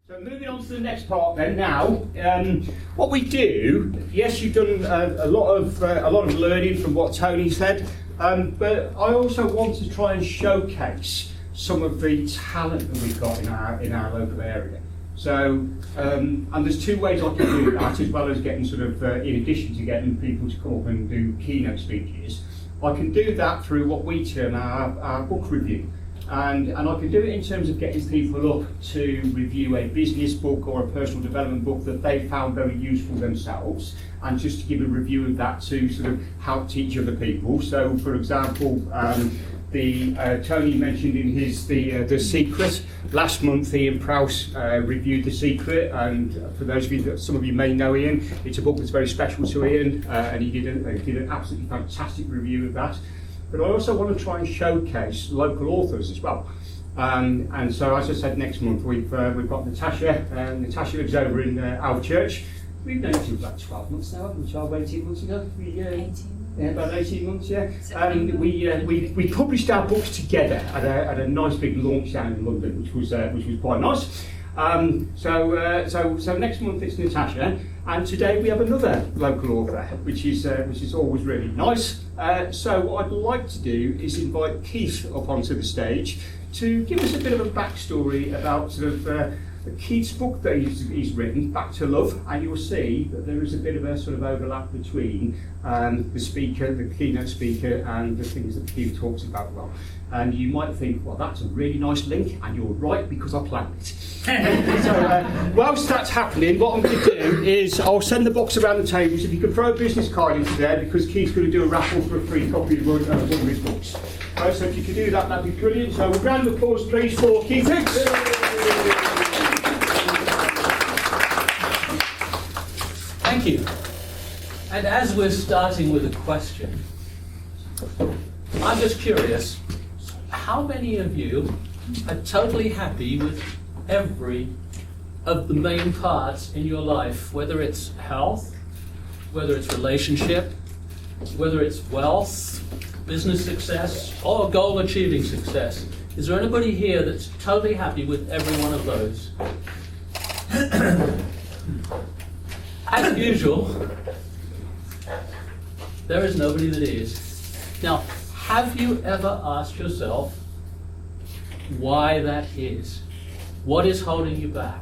So moving on to the next part then now, what we do, yes, you've done a lot of learning from what Tony said, but I also want to try and showcase some of the talent that we've got in our local area. So, and there's two ways I can do that, as well as getting sort of, in addition to getting people to come up and do keynote speeches, I can do that through what we term our book review. And I can do it in terms of getting people up to review a business book or a personal development book that they found very useful themselves, and just to give a review of that to sort of help teach other people. So, for example, Tony mentioned in his The Secret. Last month, Ian Prowse reviewed The Secret, and for those of you that some of you may know Ian, it's a book that's very special to Ian, and he did an absolutely fantastic review of that. But I also want to try and showcase local authors as well. And so, as I said, next month we've got Natasha. Natasha lives over in our church. We've known each other about 12 months now, haven't we? 12, 18 months ago? 18. Yeah, about 18 months, yeah. We published our books together at a nice big launch down in London, which was quite nice. So next month it's Natasha, and today we have another local author, which is always really nice. So what I'd like to do is invite Keith up onto the stage to give us a bit of a backstory about sort of Keith's book that he's written, Back to Love, and you'll see that there is a bit of a sort of overlap between the keynote speaker, and the things that Keith talks about. Well, and you might think, well, that's a really nice link, and you're right, because I planned it. So whilst that's happening, what I'm going to do is I'll send the box around the tables. If you can throw a business card into there, because Keith's going to do a raffle for a free copy of one of his books. So if you could do that, that'd be brilliant. So a round of applause, please, for Keith Higgs. Thank you. And as we're starting with a question, I'm just curious, how many of you are totally happy with every of the main parts in your life, whether it's health, whether it's relationship, whether it's wealth, business success, or goal-achieving success? Is there anybody here that's totally happy with every one of those? As usual, there is nobody that is. Now, have you ever asked yourself why that is? What is holding you back?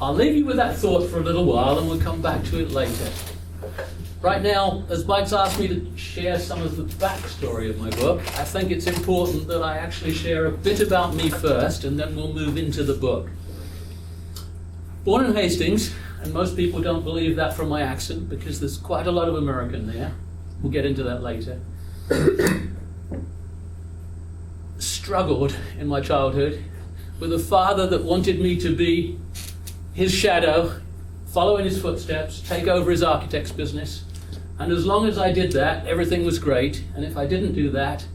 I'll leave you with that thought for a little while, and we'll come back to it later. Right now, as Mike's asked me to share some of the backstory of my book, I think it's important that I actually share a bit about me first, and then we'll move into the book. Born in Hastings, and most people don't believe that from my accent because there's quite a lot of American there. We'll get into that later. Struggled in my childhood with a father that wanted me to be his shadow, follow in his footsteps, take over his architect's business. And as long as I did that, everything was great. And if I didn't do that,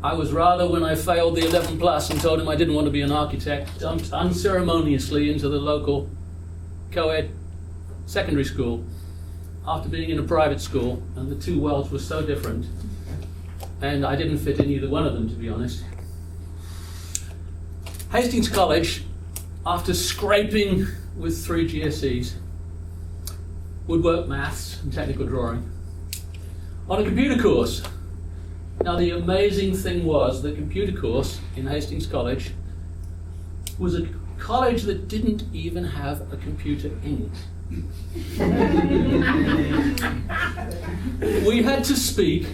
I was rather, when I failed the 11 plus and told him I didn't want to be an architect, dumped unceremoniously into the local co-ed secondary school after being in a private school, and the two worlds were so different. And I didn't fit in either one of them, to be honest. Hastings College, after scraping with 3 GCSEs, woodwork, maths, and technical drawing, on a computer course. Now, the amazing thing was the computer course in Hastings College was a college that didn't even have a computer in it. We had to speak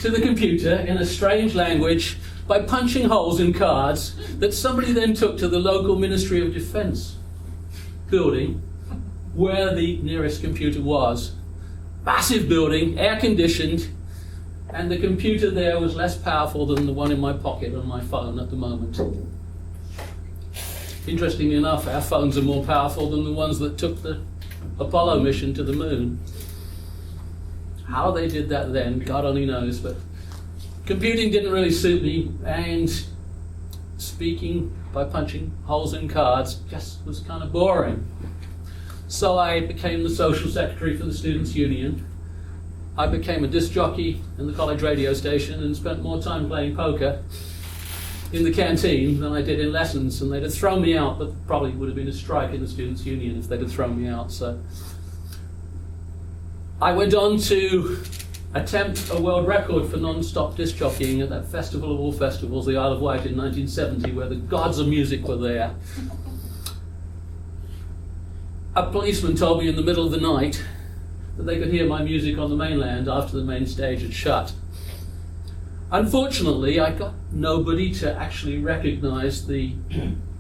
to the computer in a strange language by punching holes in cards that somebody then took to the local Ministry of Defence building where the nearest computer was. Massive building, air-conditioned, and the computer there was less powerful than the one in my pocket on my phone at the moment. Interestingly enough, our phones are more powerful than the ones that took the Apollo mission to the moon. How they did that then, God only knows, but computing didn't really suit me, and speaking by punching holes in cards just was kind of boring. So I became the social secretary for the Students' Union. I became a disc jockey in the college radio station and spent more time playing poker in the canteen than I did in lessons, and they'd have thrown me out, but probably would have been a strike in the Students' Union if they'd have thrown me out. So I went on to attempt a world record for non-stop disc jockeying at that festival of all festivals, the Isle of Wight in 1970, where the gods of music were there. A policeman told me in the middle of the night that they could hear my music on the mainland after the main stage had shut. Unfortunately, I got nobody to actually recognize the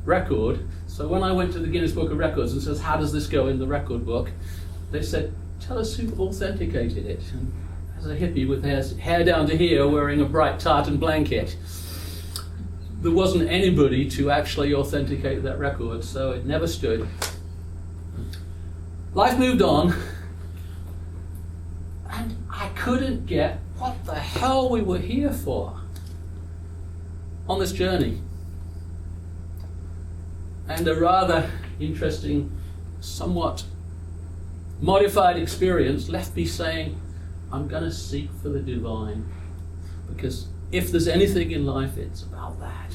record, so when I went to the Guinness Book of Records and says, how does this go in the record book? They said, tell us who authenticated it. And as a hippie with hair down to here wearing a bright tartan blanket, there wasn't anybody to actually authenticate that record, so it never stood. Life moved on, and I couldn't get what the hell we were here for on this journey. And a rather interesting, somewhat modified experience left me saying, I'm going to seek for the divine, because if there's anything in life, it's about that.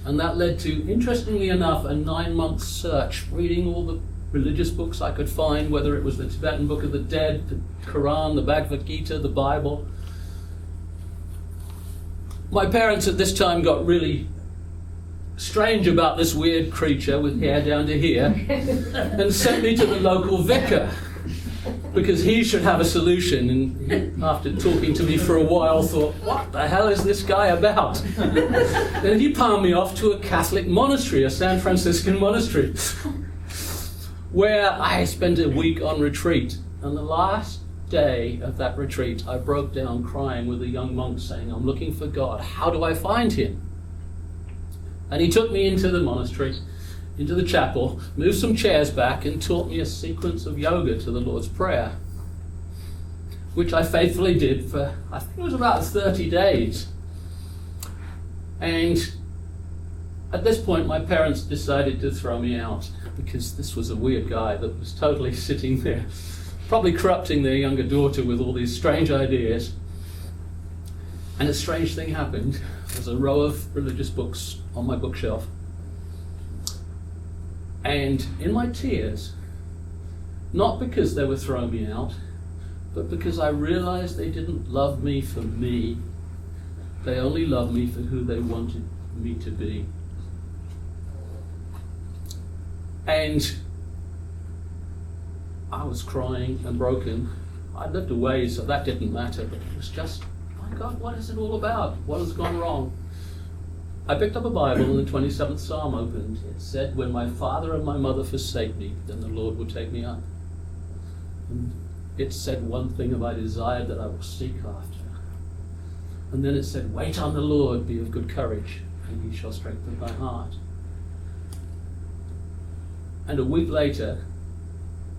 And that led to, interestingly enough, a 9-month search, reading all the religious books I could find, whether it was the Tibetan Book of the Dead, the Quran, the Bhagavad Gita, the Bible. My parents at this time got really strange about this weird creature with hair down to here and sent me to the local vicar because he should have a solution. And after talking to me for a while, thought, what the hell is this guy about? Then he palmed me off to a Catholic monastery, a San Franciscan monastery, where I spent a week on retreat. And the last day of that retreat, I broke down crying with a young monk saying, I'm looking for God. How do I find him? And he took me into the monastery, into the chapel, moved some chairs back and taught me a sequence of yoga to the Lord's Prayer, which I faithfully did for, I think it was about 30 days. And at this point, my parents decided to throw me out because this was a weird guy that was totally sitting there, probably corrupting their younger daughter with all these strange ideas. And a strange thing happened. There's a row of religious books on my bookshelf. And in my tears, not because they were throwing me out, but because I realized they didn't love me for me. They only loved me for who they wanted me to be. And I was crying and broken. I lived away, so that didn't matter, but it was just, my God, what is it all about? What has gone wrong? I picked up a Bible and the 27th Psalm opened. It said, when my father and my mother forsake me, then the Lord will take me up. And it said one thing of I desired that I will seek after. And then it said, wait on the Lord, be of good courage, and he shall strengthen thy heart. And a week later,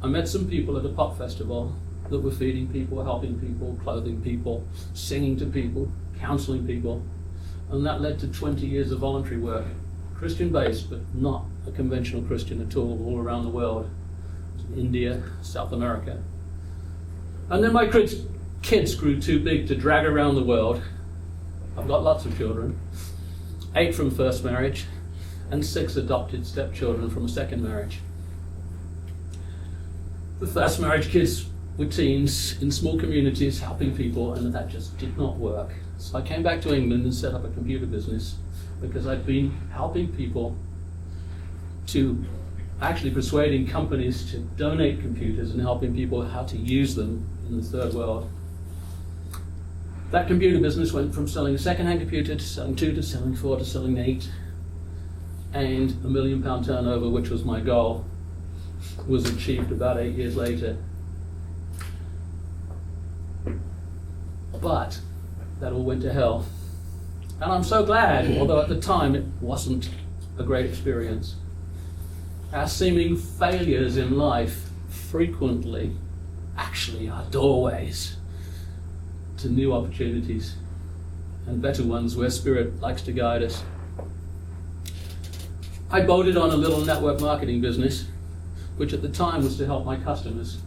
I met some people at a pop festival that were feeding people, helping people, clothing people, singing to people, counseling people. And that led to 20 years of voluntary work, Christian-based, but not a conventional Christian at all around the world. India, South America. And then my kids grew too big to drag around the world. I've got lots of children, 8 from first marriage, and 6 adopted stepchildren from a second marriage. The first marriage kids were teens in small communities helping people, and that just did not work. So I came back to England and set up a computer business because I'd been helping people to actually persuading companies to donate computers and helping people how to use them in the third world. That computer business went from selling a second-hand computer to selling 2 to selling 4 to selling 8, and £1 million turnover, which was my goal, was achieved about 8 years later. But that all went to hell. And I'm so glad, although at the time it wasn't a great experience. Our seeming failures in life frequently actually are doorways to new opportunities and better ones where Spirit likes to guide us. I bolted on a little network marketing business, which at the time was to help my customers.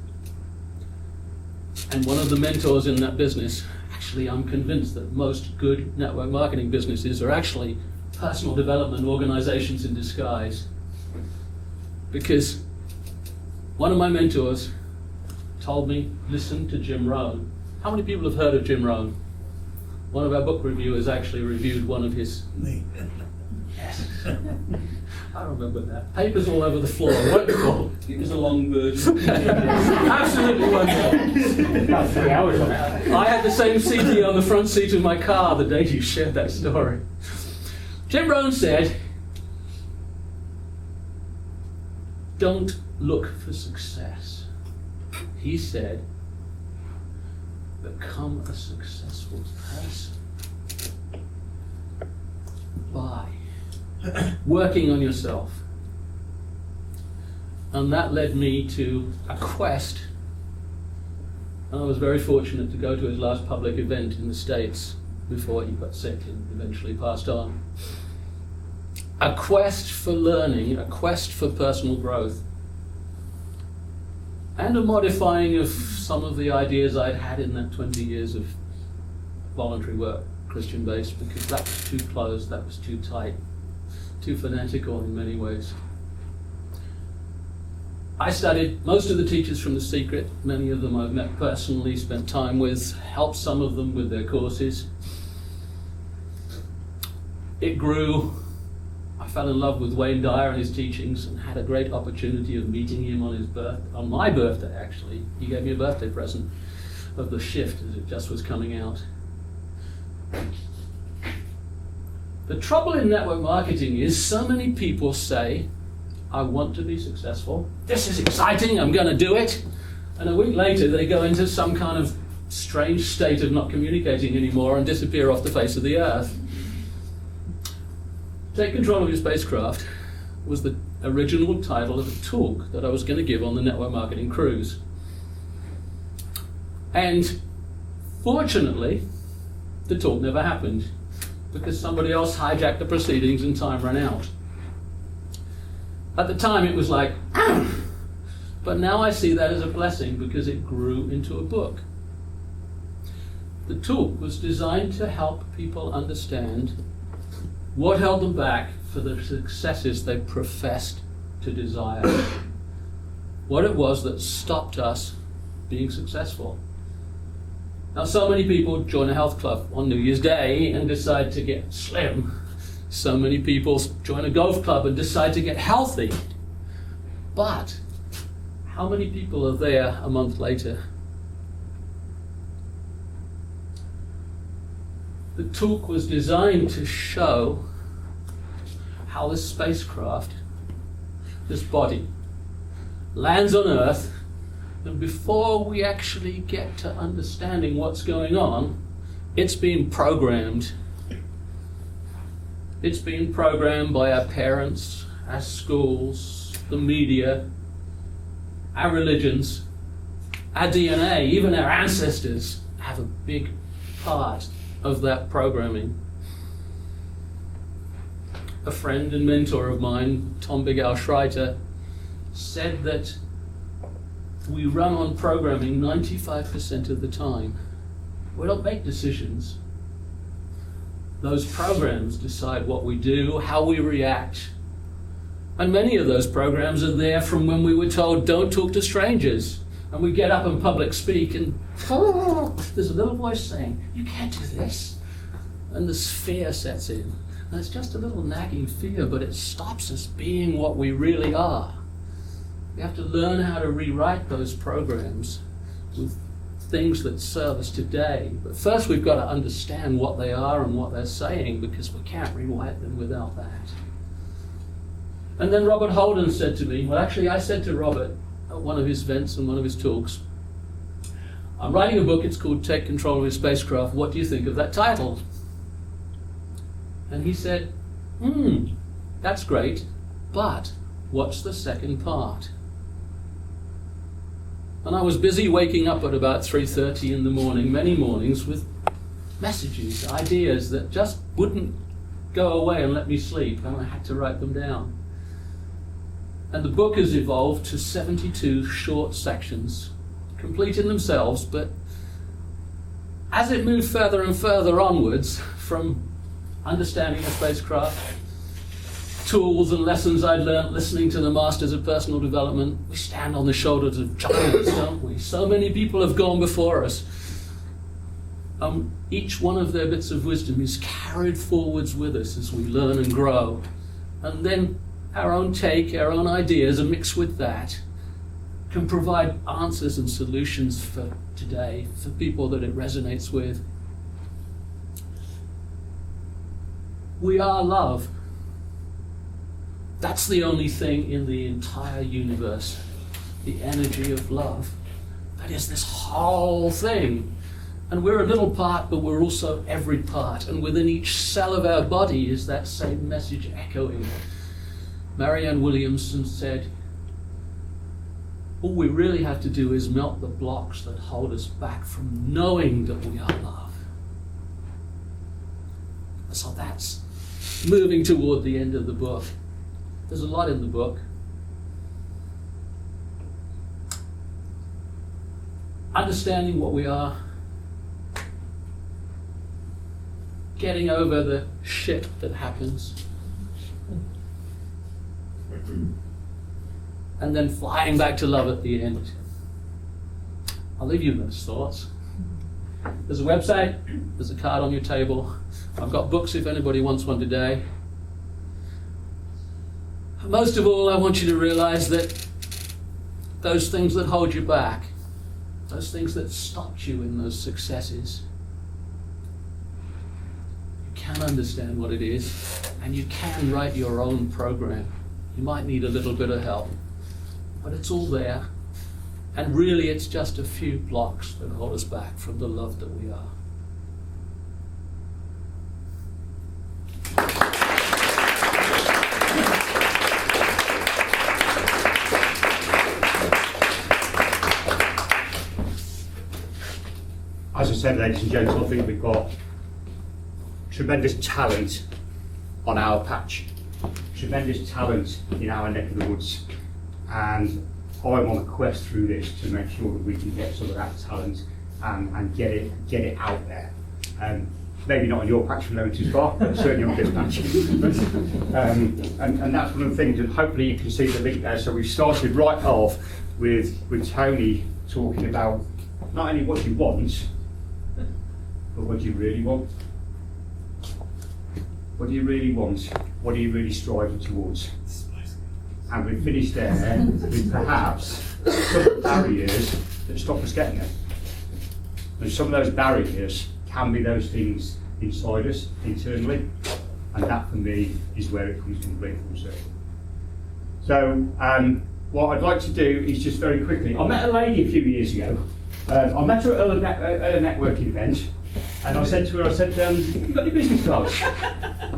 And one of the mentors in that business Actually, I'm convinced that most good network marketing businesses are actually personal development organizations in disguise. Because one of my mentors told me, listen to Jim Rohn. How many people have heard of Jim Rohn? One of our book reviewers actually reviewed one of his... Me. Yes. I remember that. Papers all over the floor. Wonderful. It was a long version. Absolutely wonderful. About 3 hours on it. I had the same CD on the front seat of my car the day you shared that story. Jim Rohn said, don't look for success. He said, become a successful person by working on yourself. And that led me to a quest. And I was very fortunate to go to his last public event in the States before he got sick and eventually passed on. A quest for learning, a quest for personal growth, and a modifying of some of the ideas I'd had in that 20 years of voluntary work, Christian-based, because that was too closed, that was too tight, too fanatical in many ways. I studied most of the teachers from The Secret. Many of them I've met personally, spent time with, helped some of them with their courses. It grew. I fell in love with Wayne Dyer and his teachings and had a great opportunity of meeting him on my birthday, actually. He gave me a birthday present of The Shift as it just was coming out. The trouble in network marketing is so many people say, I want to be successful. This is exciting, I'm going to do it. And a week later they go into some kind of strange state of not communicating anymore and disappear off the face of the earth. Take Control of Your Spacecraft was the original title of a talk that I was going to give on the network marketing cruise. And fortunately, the talk never happened because somebody else hijacked the proceedings and time ran out. At the time it was like, but now I see that as a blessing because it grew into a book. The talk was designed to help people understand what held them back for the successes they professed to desire. What it was that stopped us being successful. Now, so many people join a health club on New Year's Day and decide to get slim. So many people join a golf club and decide to get healthy. But how many people are there a month later? The talk was designed to show how this spacecraft, this body, lands on Earth, and before we actually get to understanding what's going on, it's being programmed. It's being programmed by our parents, our schools, the media, our religions, our DNA, even our ancestors have a big part of that programming. A friend and mentor of mine, Tom Big Al Schreiter, said that we run on programming 95% of the time. We don't make decisions. Those programs decide what we do, how we react. And many of those programs are there from when we were told, don't talk to strangers. And we get up and public speak and there's a little voice saying, you can't do this. And this fear sets in. And it's just a little nagging fear, but it stops us being what we really are. We have to learn how to rewrite those programs with things that serve us today. But first we've got to understand what they are and what they're saying, because we can't rewrite them without that. And then Robert Holden said to me, well, actually I said to Robert at one of his events and one of his talks, I'm writing a book, it's called Take Control of Your Spacecraft, what do you think of that title? And he said, that's great, but what's the second part? And I was busy waking up at about 3:30 in the morning, many mornings, with messages, ideas that just wouldn't go away and let me sleep, and I had to write them down. And the book has evolved to 72 short sections, complete in themselves, but as it moved further and further onwards from understanding the spacecraft, tools and lessons I'd learnt listening to the Masters of Personal Development, we stand on the shoulders of giants, don't we? So many people have gone before us. Each one of their bits of wisdom is carried forwards with us as we learn and grow. And then our own take, our own ideas are mixed with that, can provide answers and solutions for today, for people that it resonates with. We are love. That's the only thing in the entire universe, the energy of love. That is this whole thing. And we're a little part, but we're also every part. And within each cell of our body is that same message echoing. Marianne Williamson said, all we really have to do is melt the blocks that hold us back from knowing that we are love. So that's moving toward the end of the book. There's a lot in the book. Understanding what we are, getting over the shit that happens, and then flying back to love at the end. I'll leave you with those thoughts. There's a website, there's a card on your table. I've got books if anybody wants one today. Most of all, I want you to realize that those things that hold you back, those things that stopped you in those successes, you can understand what it is, and you can write your own program. You might need a little bit of help, but it's all there. And really, it's just a few blocks that hold us back from the love that we are. As I said, ladies and gentlemen, I think we've got tremendous talent on our patch, tremendous talent in our neck of the woods, and I'm on a quest through this to make sure that we can get some of that talent and get it out there. Maybe not on your patch from too far, but certainly on this patch. And that's one of the things, and hopefully you can see the link there. So we've started right off with Tony talking about not only what you want, but what do you really want? What do you really want? What are you really striving towards? And we finished there with perhaps some of the barriers that stop us getting there. And some of those barriers can be those things inside us, internally, and that for me is where it comes from full circle. So what I'd like to do is just very quickly, I met a lady a few years ago. I met her at a networking event, and I said to her, have you got any business cards?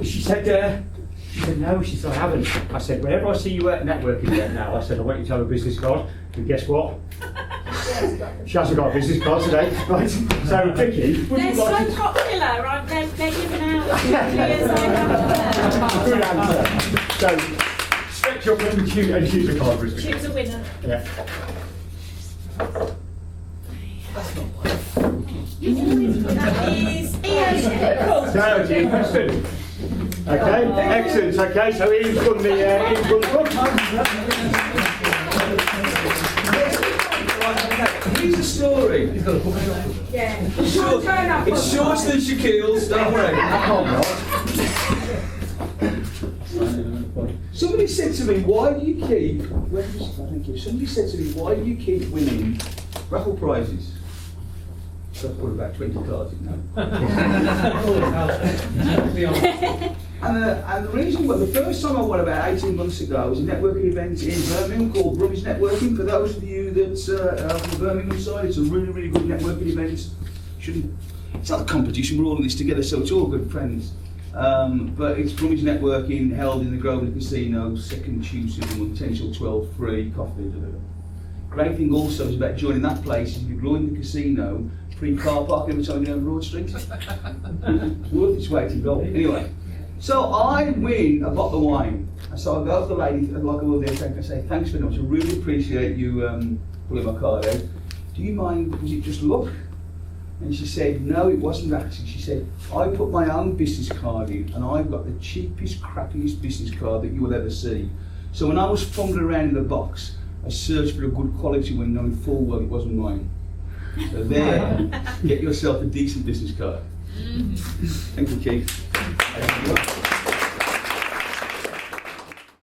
She said, no, she said, I haven't. I said, whenever I see you at a networking event now, I said, I want you to have a business card. And guess what? She hasn't got a business card today. Right. So, Vicky, would they're you like so to... popular, aren't they? They're giving out. Good answer. So, stretch up and choose a card for us. Choose a winner. Yeah. That's not one. That is Ian. So, Ian, okay, excellent. Okay, so Ian's won the book. Here's a story. He's got a book. Yeah. It's shorter than Shaquille's, don't worry. Somebody said to me, why do you keep, somebody said to me, why do you keep winning raffle prizes? So I put about 20 cards in now. And the reason, well, the first time I won about 18 months ago was a networking event in Birmingham called Bromsgrove Networking. For those of you that are from the Birmingham side, it's a really, really good networking event. It's not a competition, we're all in this together, so it's all good friends. But it's Bromsgrove Networking held in the Grosvenor Casino, second Tuesday of the month, 10 till 12, free coffee. Great thing also is about joining that place is if you join the casino, free car park every time you go on Broad Street. Worth its weight in gold. Anyway, so I win a bottle of wine. So I go to the lady, like I will do, I say, thanks very much, I really appreciate you pulling my card out. Do you mind, was it just luck? And she said, no, it wasn't actually. She said, I put my own business card in and I've got the cheapest, crappiest business card that you will ever see. So when I was fumbling around in the box, I searched for a good quality one knowing full well it wasn't mine. So there, get yourself a decent business card. Thank you, Keith.